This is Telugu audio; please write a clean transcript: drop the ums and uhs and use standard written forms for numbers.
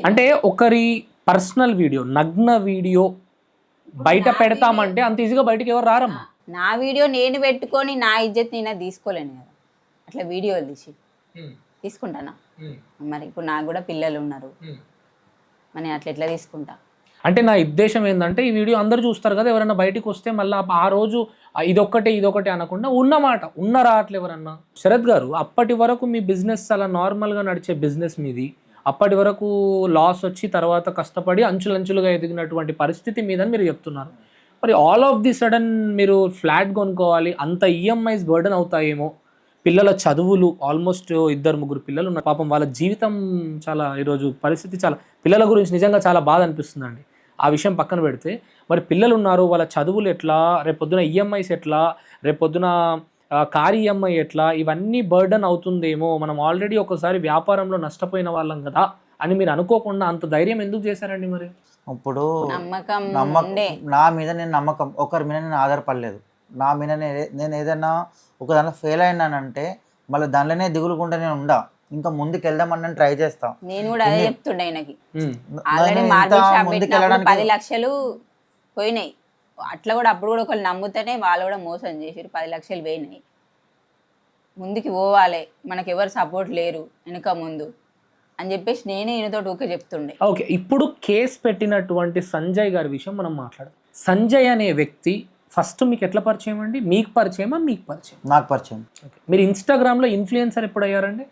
అంటే ఒకరి పర్సనల్ వీడియో, నగ్న వీడియో బయట పెడతామంటే అంత ఈజీగా బయటికి ఎవరు రారమ్మా. నా వీడియో నేను పెట్టుకొని నా ఇజ్జత్ నేను తీసుకోలేను కదా, అట్లా వీడియోలు తీసి తీసుకుంటానా? మరి ఇప్పుడు నాకు కూడా పిల్లలు ఉన్నారు, మరి అట్లా ఎట్లా తీసుకుంటా? అంటే నా ఉద్దేశం ఏంటంటే ఈ వీడియో అందరూ చూస్తారు కదా, ఎవరైనా బయటికి వస్తే మళ్ళీ ఆ రోజు ఇదొక్కటే అనకుండా ఉన్నమాట ఉన్నరా అట్లా ఎవరన్నా. శరత్ గారు, అప్పటి వరకు మీ బిజినెస్ చాలా నార్మల్గా నడిచే బిజినెస్ మీది, అప్పటి వరకు లాస్ వచ్చి తర్వాత కష్టపడి అంచులంచులుగా ఎదిగినటువంటి పరిస్థితి మీద మీరు చెప్తున్నారు. మరి ఆల్ ఆఫ్ ది సడన్ మీరు ఫ్లాట్ కొనుక్కోవాలి, అంత ఈఎంఐస్ బర్డన్ అవుతాయేమో, పిల్లల చదువులు, ఆల్మోస్ట్ 2-3 పిల్లలు ఉన్నారు పాపం, వాళ్ళ జీవితం చాలా ఈరోజు పరిస్థితి చాలా, పిల్లల గురించి నిజంగా చాలా బాధ అనిపిస్తుందండి. ఆ విషయం పక్కన పెడితే మరి పిల్లలు ఉన్నారు, వాళ్ళ చదువులు ఎట్లా, రేపొద్దున ఈఎంఐస్ ఎట్లా, రేపొద్దున కార్ ఈఎంఐ ఎట్లా, ఇవన్నీ బర్డన్ అవుతుందేమో, మనం ఆల్రెడీ ఒకసారి వ్యాపారంలో నష్టపోయిన వాళ్ళం కదా అని మీరు అనుకోకుండా అంత ధైర్యం ఎందుకు చేశారండి? మరి ఇప్పుడు నమ్మకం నా మీద నేను నమ్మకం, ఒకరి మీద నేను ఆధారపడలేదు. నా మీద నేను ఏదైనా ఒక దాంట్లో ఫెయిల్ అయినానంటే మళ్ళీ దానిలోనే దిగులుకుంటే నేను ఉండా, ఇంకా ముందుకు వెళ్దామని నేను ట్రై చేస్తా. నేను కూడా అదే చెప్తుండే ఆయనకి. ఆల్రెడీ మార్కెట్ షాప్ పెట్టినప్పుడు 10 లక్షలు పోయినాయి. అట్లా కూడా అప్పుడు కూడా ఒకళ్ళు నమ్ముతేనే వాళ్ళు కూడా మోసం చేసారు, 10 లక్షలు పోయినాయి. ముందుకు పోవాలి, మనకు ఎవరు సపోర్ట్ లేరు వెనుక ముందు అని చెప్పేసి నేనే ఈయనతో ఊకే చెప్తుండే. ఓకే, ఇప్పుడు కేసు పెట్టినటువంటి సంజయ్ గారి విషయం మనం మాట్లాడదాం. సంజయ్ అనే వ్యక్తి ఫస్ట్ మీకు ఎట్లా పరిచయం అండి? మీకు పరిచయమా, మీకు పరిచయం? నాకు పరిచయం. ఓకే, మీరు ఇన్స్టాగ్రామ్లో ఇన్ఫ్లుయెన్సర్ ఎప్పుడు అయ్యారండి?